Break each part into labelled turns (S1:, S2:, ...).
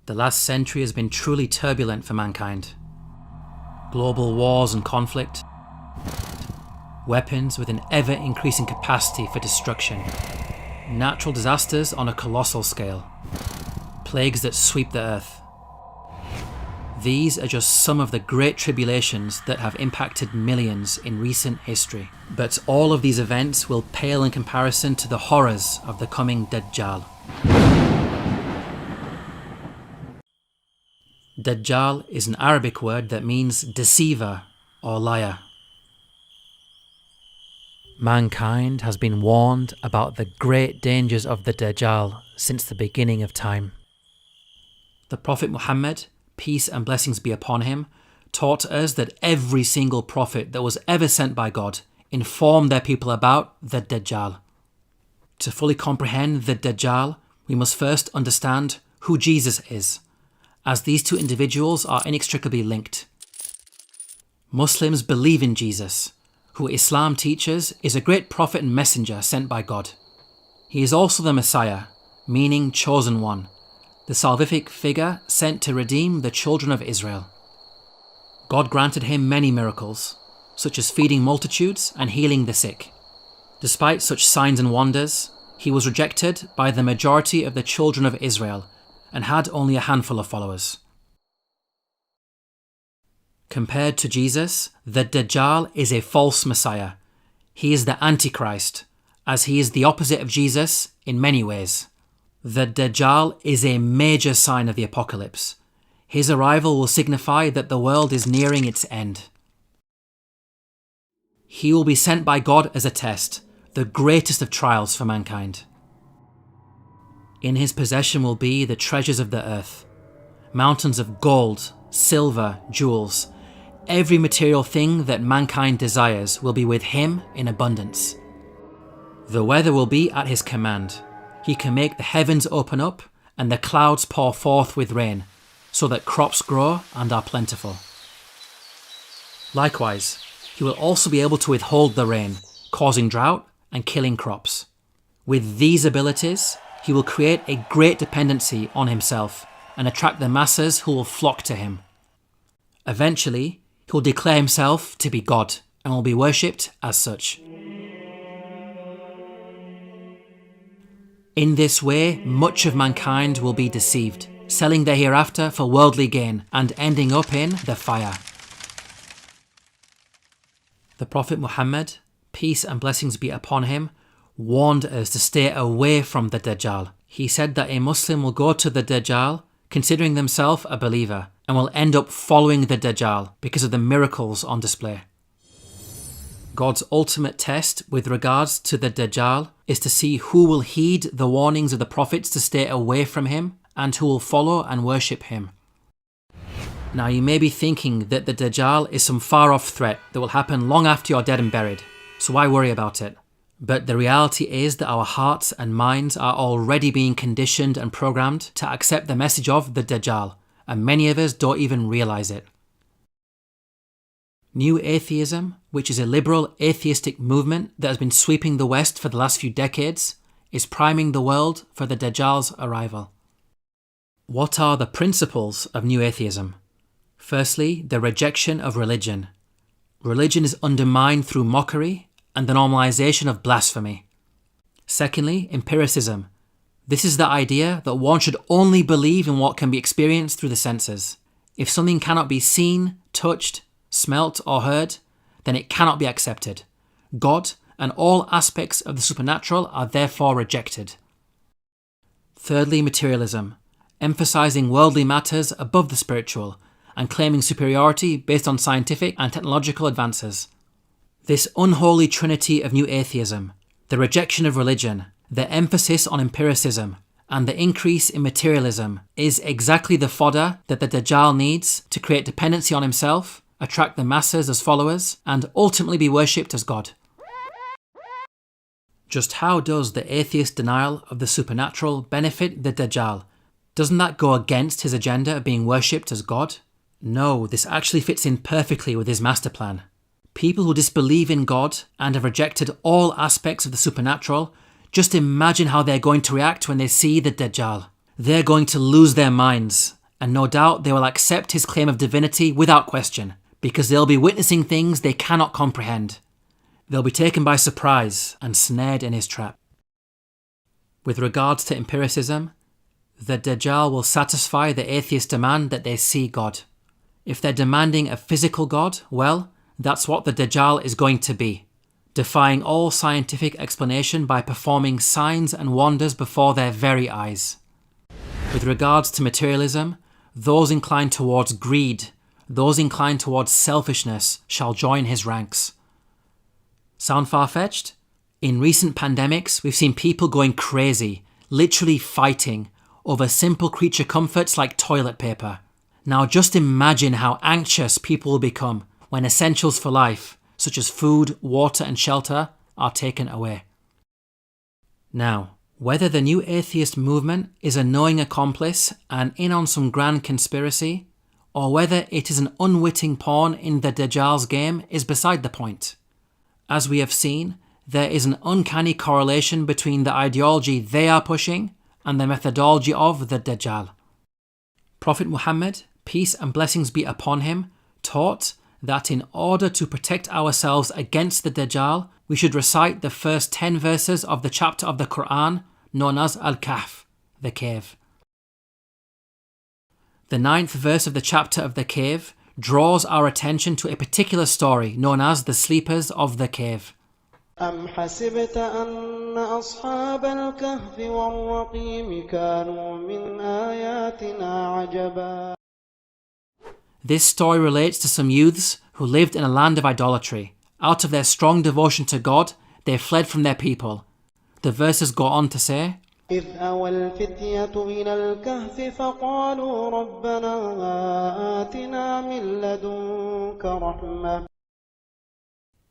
S1: The last century has been truly turbulent for mankind. Global wars and conflict, weapons with an ever-increasing capacity for destruction, natural disasters on a colossal scale, plagues that sweep the earth. These are just some of the great tribulations that have impacted millions in recent history. But all of these events will pale in comparison to the horrors of the coming Dajjal. Dajjal is an Arabic word that means deceiver or liar. Mankind has been warned about the great dangers of the Dajjal since the beginning of time. The Prophet Muhammad, peace and blessings be upon him, taught us that every single prophet that was ever sent by God informed their people about the Dajjal. To fully comprehend the Dajjal, we must first understand who Jesus is, as these two individuals are inextricably linked. Muslims believe in Jesus, who Islam teaches is a great prophet and messenger sent by God. He is also the Messiah, meaning chosen one, the salvific figure sent to redeem the children of Israel. God granted him many miracles, such as feeding multitudes and healing the sick. Despite such signs and wonders, he was rejected by the majority of the children of Israel and had only a handful of followers. Compared to Jesus, the Dajjal is a false Messiah. He is the Antichrist, as he is the opposite of Jesus in many ways. The Dajjal is a major sign of the apocalypse. His arrival will signify that the world is nearing its end. He will be sent by God as a test, the greatest of trials for mankind. In his possession will be the treasures of the earth, mountains of gold, silver, jewels. Every material thing that mankind desires will be with him in abundance. The weather will be at his command. He can make the heavens open up and the clouds pour forth with rain, so that crops grow and are plentiful. Likewise, he will also be able to withhold the rain, causing drought and killing crops. With these abilities, he will create a great dependency on himself and attract the masses who will flock to him. Eventually, he will declare himself to be God and will be worshipped as such. In this way, much of mankind will be deceived, selling their hereafter for worldly gain and ending up in the fire. The Prophet Muhammad, peace and blessings be upon him, warned us to stay away from the Dajjal. He said that a Muslim will go to the Dajjal considering themselves a believer and will end up following the Dajjal because of the miracles on display. God's ultimate test with regards to the Dajjal is to see who will heed the warnings of the prophets to stay away from him and who will follow and worship him. Now you may be thinking that the Dajjal is some far-off threat that will happen long after you're dead and buried, so why worry about it? But the reality is that our hearts and minds are already being conditioned and programmed to accept the message of the Dajjal, and many of us don't even realise it. New Atheism, which is a liberal atheistic movement that has been sweeping the West for the last few decades, is priming the world for the Dajjal's arrival. What are the principles of New Atheism? Firstly, the rejection of religion. Religion is undermined through mockery and the normalization of blasphemy. Secondly, empiricism. This is the idea that one should only believe in what can be experienced through the senses. If something cannot be seen, touched, smelt or heard, then it cannot be accepted. God and all aspects of the supernatural are therefore rejected. Thirdly, materialism, emphasizing worldly matters above the spiritual and claiming superiority based on scientific and technological advances. This unholy trinity of New Atheism, the rejection of religion, the emphasis on empiricism, and the increase in materialism is exactly the fodder that the Dajjal needs to create dependency on himself, attract the masses as followers, and ultimately be worshipped as God. Just how does the atheist denial of the supernatural benefit the Dajjal? Doesn't that go against his agenda of being worshipped as God? No, this actually fits in perfectly with his master plan. People who disbelieve in God and have rejected all aspects of the supernatural, just imagine how they're going to react when they see the Dajjal. They're going to lose their minds And no doubt they will accept his claim of divinity without question, because they'll be witnessing things they cannot comprehend. They'll be taken by surprise and snared in his trap. With regards to empiricism, the Dajjal will satisfy the atheist demand that they see God. If they're demanding a physical God, well, that's what the Dajjal is going to be, defying all scientific explanation by performing signs and wonders before their very eyes. With regards to materialism, those inclined towards greed, those inclined towards selfishness shall join his ranks. Sound far-fetched? In recent pandemics, we've seen people going crazy, literally fighting, over simple creature comforts like toilet paper. Now just imagine how anxious people will become when essentials for life, such as food, water and shelter, are taken away. Now, whether the new atheist movement is a knowing accomplice and in on some grand conspiracy, or whether it is an unwitting pawn in the Dajjal's game is beside the point. As we have seen, there is an uncanny correlation between the ideology they are pushing and the methodology of the Dajjal. Prophet Muhammad, peace and blessings be upon him, taught that in order to protect ourselves against the Dajjal, we should recite the first 10 verses of the chapter of the Quran known as Al-Kahf, the cave. The 9th verse of the chapter of the cave draws our attention to a particular story known as the sleepers of the cave.
S2: أم حسبت أن أصحاب الكهف والرقيم كانوا من آياتنا عجبا.
S1: This story relates to some youths who lived in a land of idolatry. Out of their strong devotion to God, they fled from their people. The verses go on to say,
S2: إذ أوى الفتية إلى الكهف فقالوا ربنا آتنا من لدنك رحمة.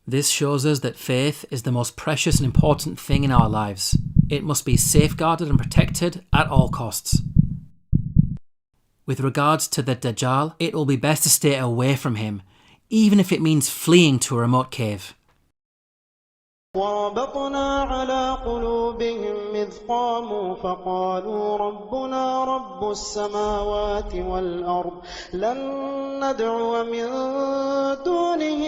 S1: This shows us that faith is the most precious and important thing in our lives. It must be safeguarded and protected at all costs. With regards to the Dajjal, it will be best to stay away from him, even if it means fleeing to a remote cave.
S2: وربطنا على قلوبهم إذ قاموا فقالوا ربنا رب السماوات والأرض لن ندعو من دونه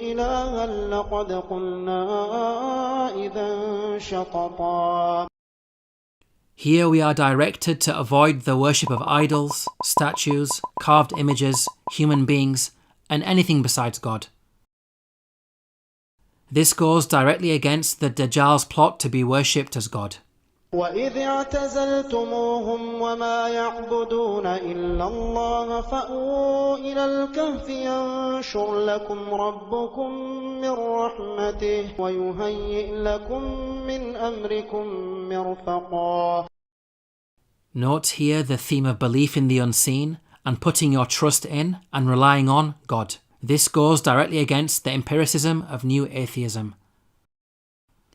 S2: إلها لقد قلنا إذا شططا.
S1: Here we are directed to avoid the worship of idols, statues, carved images, human beings, and anything besides God. This goes directly against the Dajjal's plot to be worshipped as God.
S2: وَإِذِ اعْتَزَلْتُمُوهُمْ وَمَا يَعْبُدُونَ إِلَّا اللَّهَ فَأْوُوا إِلَى الْكَهْفِ يَنشُرْ لَكُمْ رَبُّكُمْ مِنْ رَحْمَتِهِ وَيُهَيِّئْ لَكُمْ مِنْ أَمْرِكُمْ مِرْفَقًا.
S1: Note here the theme of belief in the unseen and putting your trust in and relying on God. This goes directly against the empiricism of new atheism.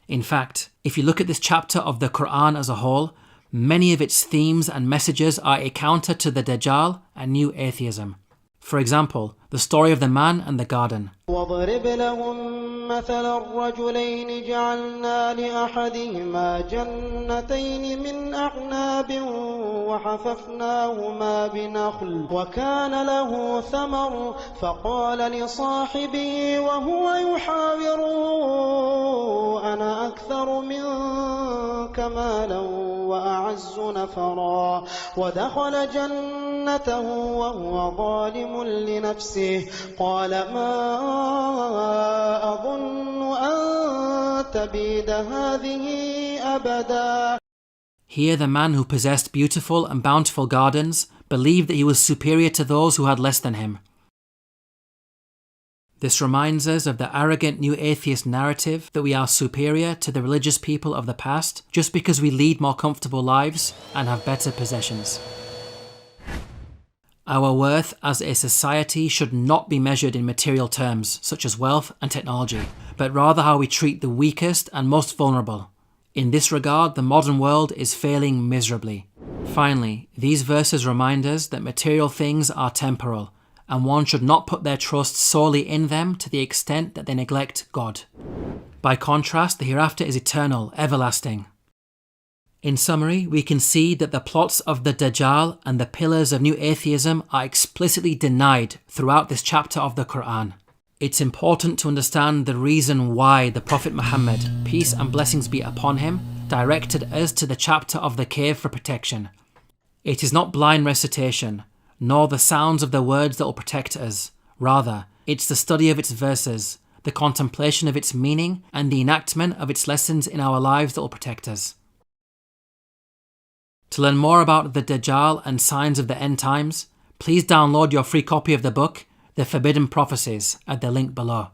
S1: In fact, if you look at this chapter of the Quran as a whole, many of its themes and messages are a counter to the Dajjal and new atheism. For example, the story of the man and the garden.
S2: وَاضْرِبْ لَهُم مَّثَلَ الرَّجُلَيْنِ جَعَلْنَا لِأَحَدِهِمَا جَنَّتَيْنِ مِنْ أَعْنَابٍ وَحَفَفْنَاهُمَا بِنَخْلٍ وَكَانَ لَهُ ثَمَرٌ فَقَالَ لِصَاحِبِهِ وَهُوَ يُحَاوِرُهُ أَنَا أَكْثَرُ مِنكَ مَالًا وَأَعَزُّ نَفَرًا وَدَخَلَ جَنَّتَهُ وَهُوَ ظَالِمٌ لِنَفْسِهِ قال ما أظن أن تبيد هذه أبدا.
S1: Here the man who possessed beautiful and bountiful gardens believed that he was superior to those who had less than him. This reminds us of the arrogant new atheist narrative that we are superior to the religious people of the past just because we lead more comfortable lives and have better possessions. Our worth as a society should not be measured in material terms, such as wealth and technology, but rather how we treat the weakest and most vulnerable. In this regard, the modern world is failing miserably. Finally, these verses remind us that material things are temporal, and one should not put their trust solely in them to the extent that they neglect God. By contrast, the hereafter is eternal, everlasting. In summary, we can see that the plots of the Dajjal and the pillars of new atheism are explicitly denied throughout this chapter of the Quran. It's important to understand the reason why the Prophet Muhammad, peace and blessings be upon him, directed us to the chapter of the cave for protection. It is not blind recitation, nor the sounds of the words that will protect us. Rather, it's the study of its verses, the contemplation of its meaning, and the enactment of its lessons in our lives that will protect us. To learn more about the Dajjal and signs of the end times, please download your free copy of the book, The Forbidden Prophecies, at the link below.